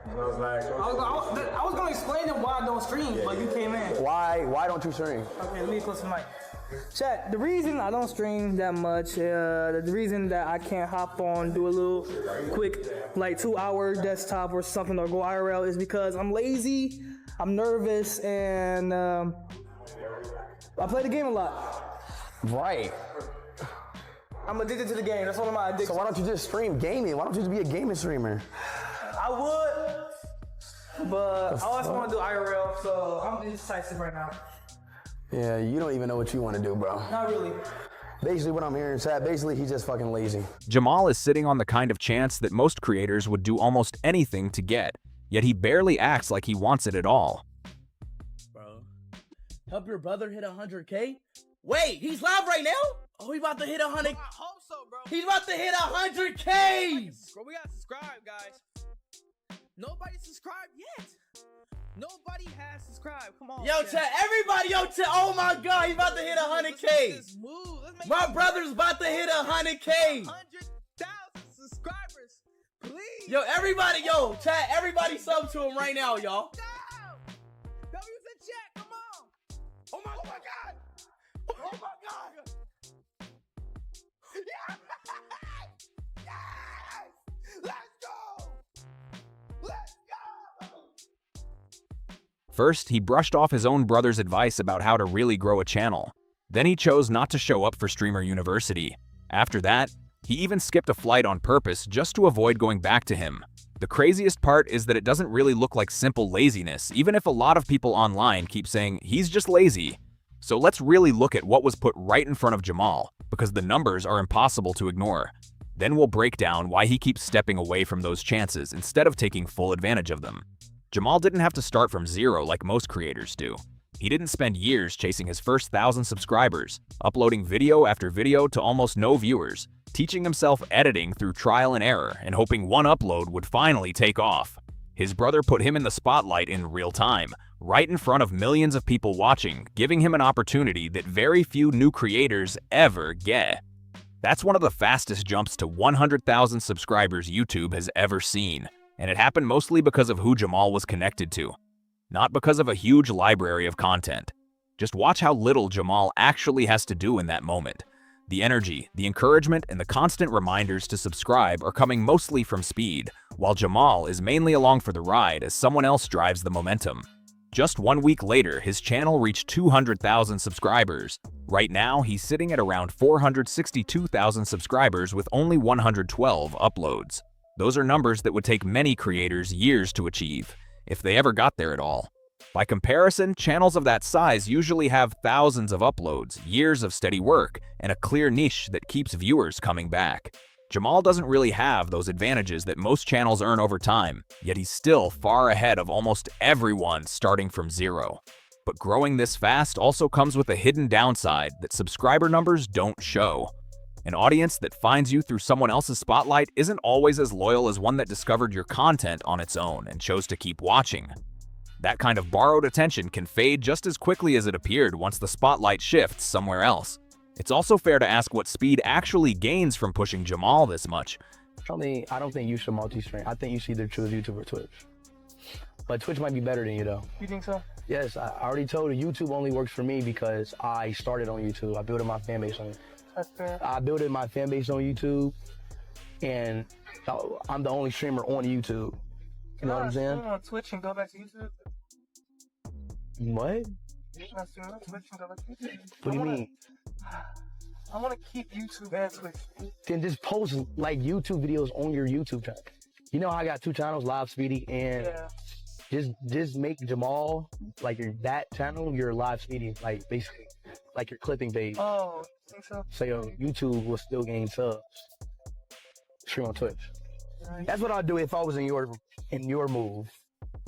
And I was like, I was gonna explain to him why I don't stream, but you came in. Why don't you stream? Okay, let me close the mic. Chat, the reason I don't stream that much, the reason that I can't hop on, do a little quick, like 2-hour desktop or something or go IRL is because I'm lazy, I'm nervous, and I play the game a lot. Right. I'm addicted to the game, that's one of my addictions. So why don't you just stream gaming? Why don't you just be a gaming streamer? I would, but I always want to do IRL, so I'm indecisive right now. Yeah, you don't even know what you want to do, bro. Not really. Basically what I'm hearing is that basically he's just fucking lazy. Jamal is sitting on the kind of chance that most creators would do almost anything to get, yet he barely acts like he wants it at all. Bro, help your brother hit 100K? Wait, he's live right now? Oh, he about to hit 100. I hope so, bro. He's about to hit 100K. Bro, we gotta subscribe, guys. Nobody subscribed yet. Nobody has subscribed. Come on. Yo, chat, everybody, oh my God, he's about to hit 100K. My brother's about to hit 100K. 100,000 subscribers, please. Yo, everybody, chat, everybody sub to him right now, y'all. W's in chat, come on. Oh my God. Oh my God. Yes! Let's go. Let's go. First, he brushed off his own brother's advice about how to really grow a channel. Then he chose not to show up for Streamer University. After that, he even skipped a flight on purpose just to avoid going back to him. The craziest part is that it doesn't really look like simple laziness, even if a lot of people online keep saying he's just lazy. So let's really look at what was put right in front of Jamal, because the numbers are impossible to ignore. Then we'll break down why he keeps stepping away from those chances instead of taking full advantage of them. Jamal didn't have to start from zero like most creators do. He didn't spend years chasing his first 1,000 subscribers, uploading video after video to almost no viewers, teaching himself editing through trial and error, and hoping one upload would finally take off. His brother put him in the spotlight in real time, right in front of millions of people watching, giving him an opportunity that very few new creators ever get. That's one of the fastest jumps to 100,000 subscribers YouTube has ever seen, and it happened mostly because of who Jamal was connected to, not because of a huge library of content. Just watch how little Jamal actually has to do in that moment. The energy, the encouragement, and the constant reminders to subscribe are coming mostly from Speed, while Jamal is mainly along for the ride as someone else drives the momentum. Just 1 week later, his channel reached 200,000 subscribers. Right now, he's sitting at around 462,000 subscribers with only 112 uploads. Those are numbers that would take many creators years to achieve, if they ever got there at all. By comparison, channels of that size usually have thousands of uploads, years of steady work, and a clear niche that keeps viewers coming back. Jamal doesn't really have those advantages that most channels earn over time, yet he's still far ahead of almost everyone starting from zero. But growing this fast also comes with a hidden downside that subscriber numbers don't show. An audience that finds you through someone else's spotlight isn't always as loyal as one that discovered your content on its own and chose to keep watching. That kind of borrowed attention can fade just as quickly as it appeared once the spotlight shifts somewhere else. It's also fair to ask what Speed actually gains from pushing Jamal this much. I don't think you should multi-stream. I think you should either choose YouTube or Twitch. But Twitch might be better than you, though. You think so? Yes, I already told you, YouTube only works for me because I started on YouTube. I built my fan base on it. That's fair. I built my fan base on YouTube, and I'm the only streamer on YouTube. You know what I'm saying? On Twitch and go back to YouTube. What? You can stream on Twitch and go back to YouTube. What do you mean? I want to keep YouTube and Twitch. Then just post like YouTube videos on your YouTube channel. You know how I got 2 channels, Live Speedy, and just make Jamal like that channel your Live Speedy, like basically like your clipping page. Oh, think so? So your YouTube will still gain subs. Stream on Twitch. Right. That's what I'd do if I was in your move.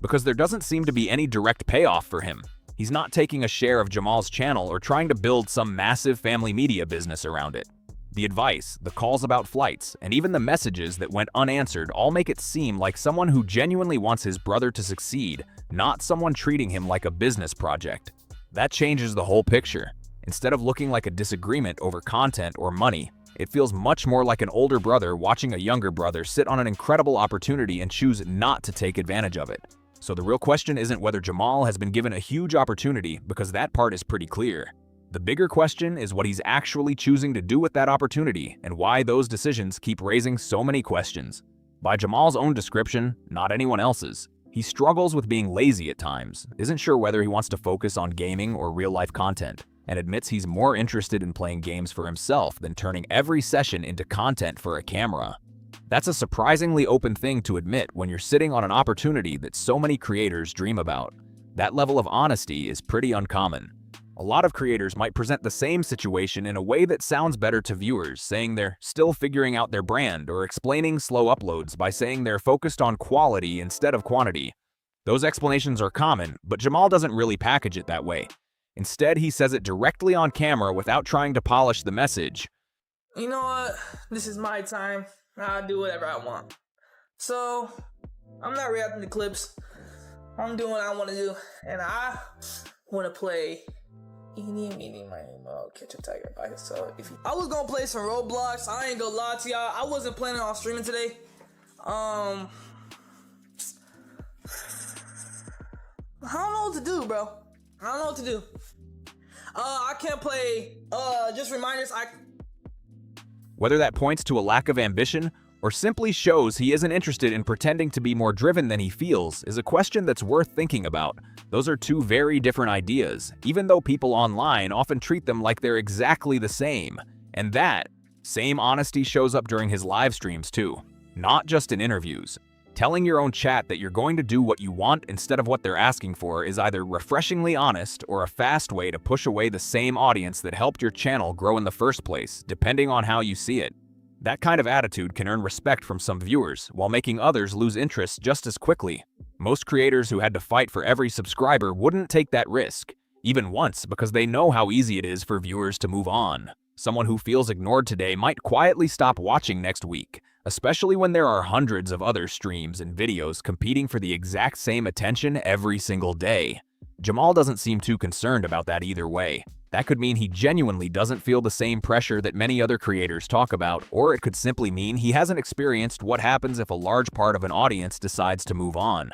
Because there doesn't seem to be any direct payoff for him. He's not taking a share of Jamal's channel or trying to build some massive family media business around it. The advice, the calls about flights, and even the messages that went unanswered all make it seem like someone who genuinely wants his brother to succeed, not someone treating him like a business project. That changes the whole picture. Instead of looking like a disagreement over content or money, It feels much more like an older brother watching a younger brother sit on an incredible opportunity and choose not to take advantage of it. So the real question isn't whether Jamal has been given a huge opportunity, because that part is pretty clear. The bigger question is what he's actually choosing to do with that opportunity and why those decisions keep raising so many questions. By Jamal's own description, not anyone else's, he struggles with being lazy at times, isn't sure whether he wants to focus on gaming or real-life content, and admits he's more interested in playing games for himself than turning every session into content for a camera. That's a surprisingly open thing to admit when you're sitting on an opportunity that so many creators dream about. That level of honesty is pretty uncommon. A lot of creators might present the same situation in a way that sounds better to viewers, saying they're still figuring out their brand, or explaining slow uploads by saying they're focused on quality instead of quantity. Those explanations are common, but Jamal doesn't really package it that way. Instead, he says it directly on camera without trying to polish the message. You know what? This is my time. I'll do whatever I want. So, I'm not reacting to clips. I'm doing what I want to do, and I want to play Eeny, Meeny, Miny, Moe, Catch a Tiger by himself. I was gonna play some Roblox. I ain't gonna lie to y'all. I wasn't planning on streaming today. I don't know what to do, bro. I don't know what to do. I can't play. Just reminders. Whether that points to a lack of ambition or simply shows he isn't interested in pretending to be more driven than he feels is a question that's worth thinking about. Those are two very different ideas, even though people online often treat them like they're exactly the same. And that same honesty shows up during his live streams too, not just in interviews. Telling your own chat that you're going to do what you want instead of what they're asking for is either refreshingly honest or a fast way to push away the same audience that helped your channel grow in the first place, depending on how you see it. That kind of attitude can earn respect from some viewers, while making others lose interest just as quickly. Most creators who had to fight for every subscriber wouldn't take that risk, even once, because they know how easy it is for viewers to move on. Someone who feels ignored today might quietly stop watching next week, especially when there are hundreds of other streams and videos competing for the exact same attention every single day. Jamal doesn't seem too concerned about that either way. That could mean he genuinely doesn't feel the same pressure that many other creators talk about, or it could simply mean he hasn't experienced what happens if a large part of an audience decides to move on.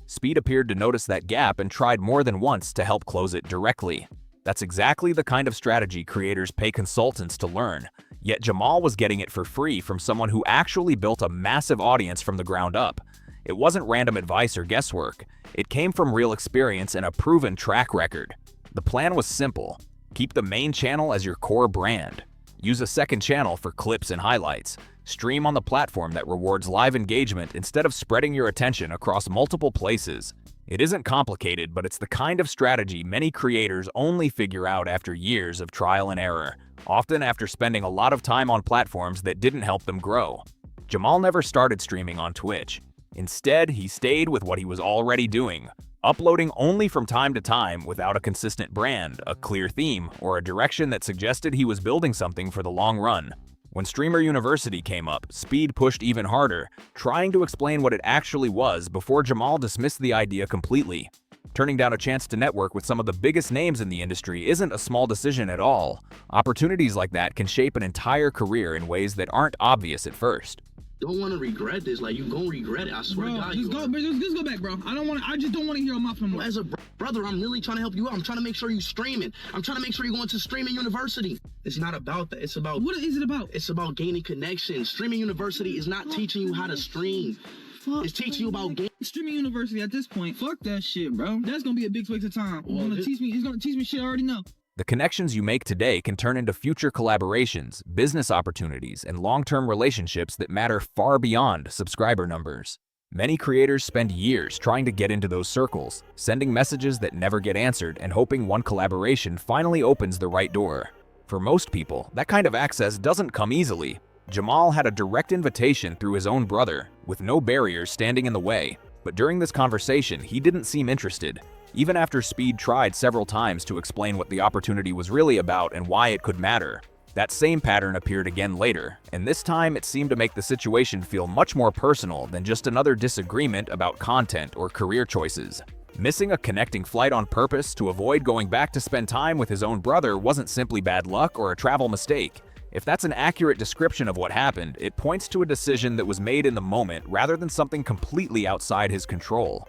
Speed appeared to notice that gap and tried more than once to help close it directly. That's exactly the kind of strategy creators pay consultants to learn. Yet Jamal was getting it for free from someone who actually built a massive audience from the ground up. It wasn't random advice or guesswork. It came from real experience and a proven track record. The plan was simple. Keep the main channel as your core brand. Use a second channel for clips and highlights. Stream on the platform that rewards live engagement instead of spreading your attention across multiple places. It isn't complicated, but it's the kind of strategy many creators only figure out after years of trial and error, often after spending a lot of time on platforms that didn't help them grow. Jamal never started streaming on Twitch. Instead, he stayed with what he was already doing, uploading only from time to time without a consistent brand, a clear theme, or a direction that suggested he was building something for the long run. When Streamer University came up, Speed pushed even harder, trying to explain what it actually was before Jamal dismissed the idea completely. Turning down a chance to network with some of the biggest names in the industry isn't a small decision at all. Opportunities like that can shape an entire career in ways that aren't obvious at first. Don't want to regret this. Like, you gonna regret it. I swear to God. Just go back, bro. I just don't want to hear him off no more. As a brother, I'm really trying to help you out. I'm trying to make sure you streaming. I'm trying to make sure you're going to Streaming University. It's not about that. It's about... What is it about? It's about gaining connections. Streaming University is not teaching you how to stream. It's teaching you about game. Streaming University at this point. Fuck that shit, bro. That's gonna be a big waste of time. He's gonna teach me shit I already know. The connections you make today can turn into future collaborations, business opportunities, and long-term relationships that matter far beyond subscriber numbers. Many creators spend years trying to get into those circles, sending messages that never get answered and hoping one collaboration finally opens the right door. For most people, that kind of access doesn't come easily. Jamal had a direct invitation through his own brother, with no barriers standing in the way. But during this conversation, he didn't seem interested. Even after Speed tried several times to explain what the opportunity was really about and why it could matter. That same pattern appeared again later, and this time it seemed to make the situation feel much more personal than just another disagreement about content or career choices. Missing a connecting flight on purpose to avoid going back to spend time with his own brother wasn't simply bad luck or a travel mistake. If that's an accurate description of what happened, it points to a decision that was made in the moment rather than something completely outside his control.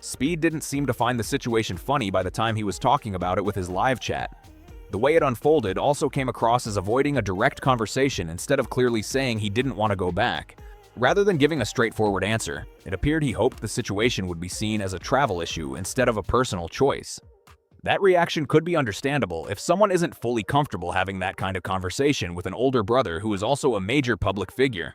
Speed didn't seem to find the situation funny by the time he was talking about it with his live chat. The way it unfolded also came across as avoiding a direct conversation instead of clearly saying he didn't want to go back. Rather than giving a straightforward answer, it appeared he hoped the situation would be seen as a travel issue instead of a personal choice. That reaction could be understandable if someone isn't fully comfortable having that kind of conversation with an older brother who is also a major public figure.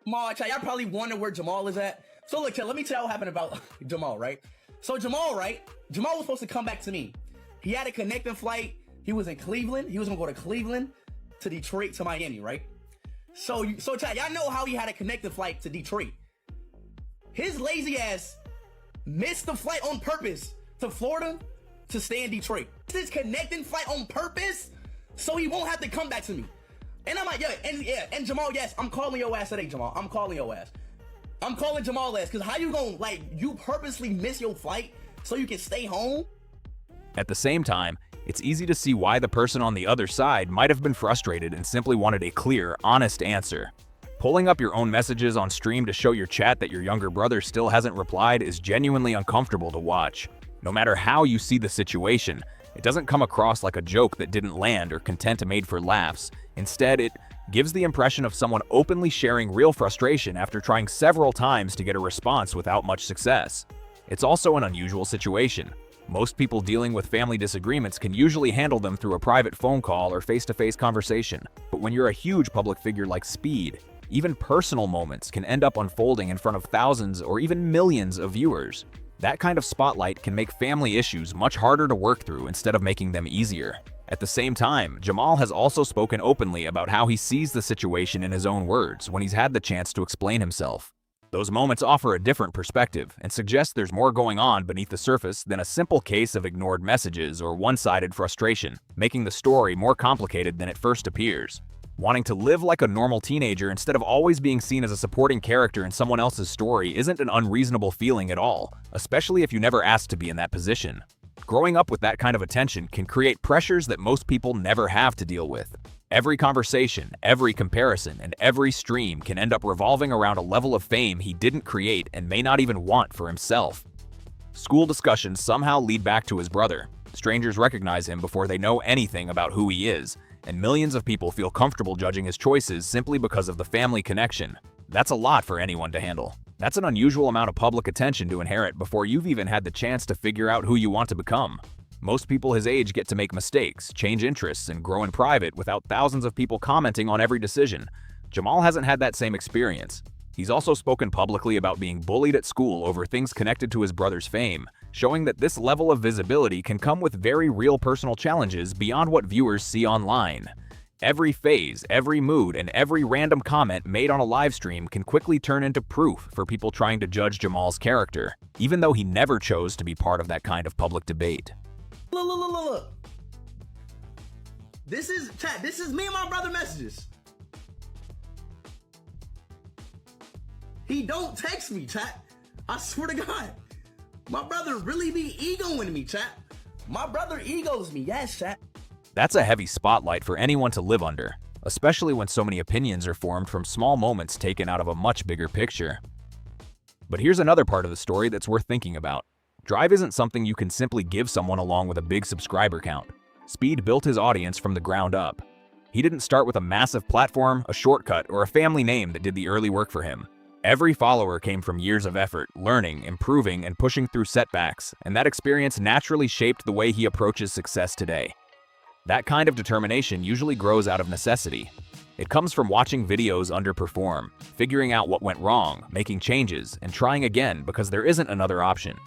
Y'all probably wonder where Jamal is at. So look, let me tell you what happened about Jamal, right? So Jamal was supposed to come back to me. He had a connecting flight. He was in Cleveland. He was gonna go to Cleveland, to Detroit, to Miami, right? So chat, y'all know how he had a connecting flight to Detroit. His lazy ass missed the flight on purpose to Florida to stay in Detroit. This connecting flight on purpose so he won't have to come back to me. And I'm like, and Jamal, yes, I'm calling your ass today, Jamal. I'm calling your ass. I'm calling Jamal ass, because how you gonna, you purposely miss your flight so you can stay home? At the same time, it's easy to see why the person on the other side might have been frustrated and simply wanted a clear, honest answer. Pulling up your own messages on stream to show your chat that your younger brother still hasn't replied is genuinely uncomfortable to watch. No matter how you see the situation, it doesn't come across like a joke that didn't land or content made for laughs. Instead, it gives the impression of someone openly sharing real frustration after trying several times to get a response without much success. It's also an unusual situation. Most people dealing with family disagreements can usually handle them through a private phone call or face-to-face conversation. But when you're a huge public figure like Speed, even personal moments can end up unfolding in front of thousands or even millions of viewers. That kind of spotlight can make family issues much harder to work through instead of making them easier. At the same time, Jamal has also spoken openly about how he sees the situation in his own words when he's had the chance to explain himself. Those moments offer a different perspective and suggest there's more going on beneath the surface than a simple case of ignored messages or one-sided frustration, making the story more complicated than it first appears. Wanting to live like a normal teenager instead of always being seen as a supporting character in someone else's story isn't an unreasonable feeling at all, especially if you never asked to be in that position. Growing up with that kind of attention can create pressures that most people never have to deal with. Every conversation, every comparison, and every stream can end up revolving around a level of fame he didn't create and may not even want for himself. School discussions somehow lead back to his brother. Strangers recognize him before they know anything about who he is, and millions of people feel comfortable judging his choices simply because of the family connection. That's a lot for anyone to handle. That's an unusual amount of public attention to inherit before you've even had the chance to figure out who you want to become. Most people his age get to make mistakes, change interests, and grow in private without thousands of people commenting on every decision. Jamal hasn't had that same experience. He's also spoken publicly about being bullied at school over things connected to his brother's fame, showing that this level of visibility can come with very real personal challenges beyond what viewers see online. Every phase, every mood, and every random comment made on a live stream can quickly turn into proof for people trying to judge Jamal's character, even though he never chose to be part of that kind of public debate. Look. This is me and my brother messages. He don't text me, chat. I swear to God. My brother really be egoing me, chat. My brother egos me, yes, chat. That's a heavy spotlight for anyone to live under, especially when so many opinions are formed from small moments taken out of a much bigger picture. But here's another part of the story that's worth thinking about. Drive isn't something you can simply give someone along with a big subscriber count. Speed built his audience from the ground up. He didn't start with a massive platform, a shortcut, or a family name that did the early work for him. Every follower came from years of effort, learning, improving, and pushing through setbacks, and that experience naturally shaped the way he approaches success today. That kind of determination usually grows out of necessity. It comes from watching videos underperform, figuring out what went wrong, making changes, and trying again because there isn't another option.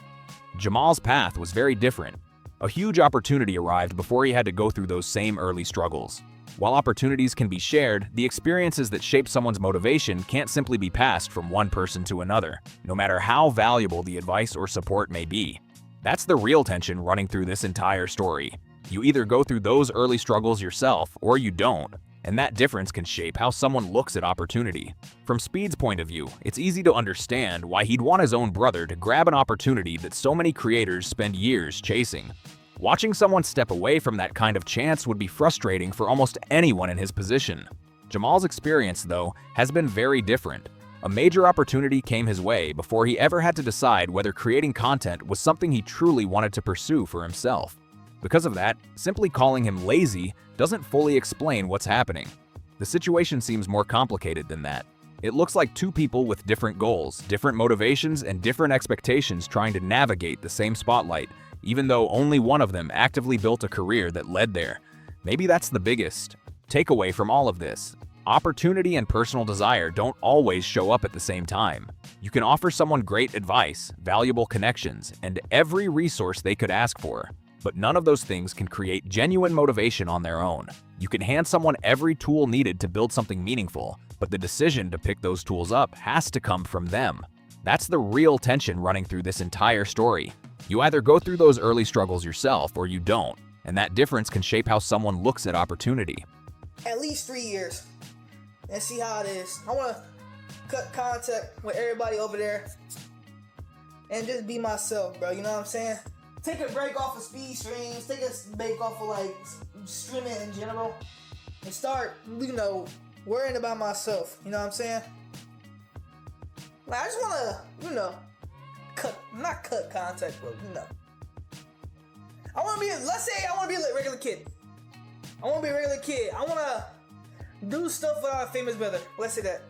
Jamal's path was very different. A huge opportunity arrived before he had to go through those same early struggles. While opportunities can be shared, the experiences that shape someone's motivation can't simply be passed from one person to another, no matter how valuable the advice or support may be. That's the real tension running through this entire story. You either go through those early struggles yourself, or you don't, and that difference can shape how someone looks at opportunity. From Speed's point of view, it's easy to understand why he'd want his own brother to grab an opportunity that so many creators spend years chasing. Watching someone step away from that kind of chance would be frustrating for almost anyone in his position. Jamal's experience, though, has been very different. A major opportunity came his way before he ever had to decide whether creating content was something he truly wanted to pursue for himself. Because of that, simply calling him lazy doesn't fully explain what's happening. The situation seems more complicated than that. It looks like two people with different goals, different motivations, and different expectations trying to navigate the same spotlight, even though only one of them actively built a career that led there. Maybe that's the biggest takeaway from all of this. Opportunity and personal desire don't always show up at the same time. You can offer someone great advice, valuable connections, and every resource they could ask for, but none of those things can create genuine motivation on their own. You can hand someone every tool needed to build something meaningful, but the decision to pick those tools up has to come from them. That's the real tension running through this entire story. You either go through those early struggles yourself or you don't, and that difference can shape how someone looks at opportunity. At least 3 years and see how it is. I want to cut contact with everybody over there and just be myself, bro. You know what I'm saying? Take a break off of speed streams, take a break off of like streaming in general, and start, worrying about myself. You know what I'm saying? Like, I just want to, not cut contact, but I want to be, let's say I want to be a regular kid. I want to be a regular kid. I want to do stuff without a famous brother. Let's say that.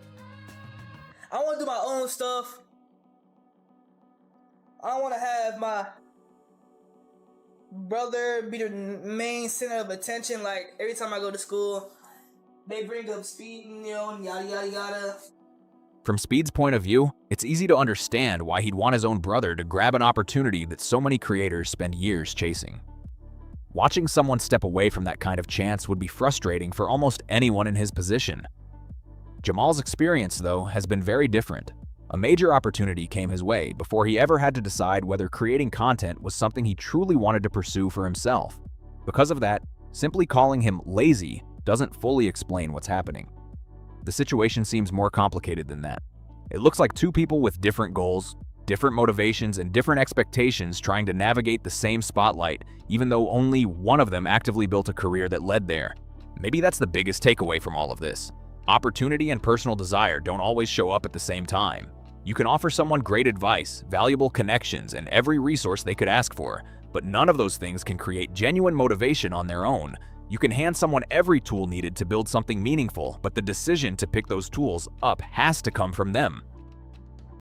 I want to do my own stuff. I want to have my brother be the main center of attention. Like, every time I go to school, they bring up Speed, yada, yada, yada. From Speed's point of view, it's easy to understand why he'd want his own brother to grab an opportunity that so many creators spend years chasing. Watching someone step away from that kind of chance would be frustrating for almost anyone in his position. Jamal's experience, though, has been very different. A major opportunity came his way before he ever had to decide whether creating content was something he truly wanted to pursue for himself. Because of that, simply calling him lazy doesn't fully explain what's happening. The situation seems more complicated than that. It looks like two people with different goals, different motivations, and different expectations trying to navigate the same spotlight, even though only one of them actively built a career that led there. Maybe that's the biggest takeaway from all of this. Opportunity and personal desire don't always show up at the same time. You can offer someone great advice, valuable connections, and every resource they could ask for, but none of those things can create genuine motivation on their own. You can hand someone every tool needed to build something meaningful, but the decision to pick those tools up has to come from them.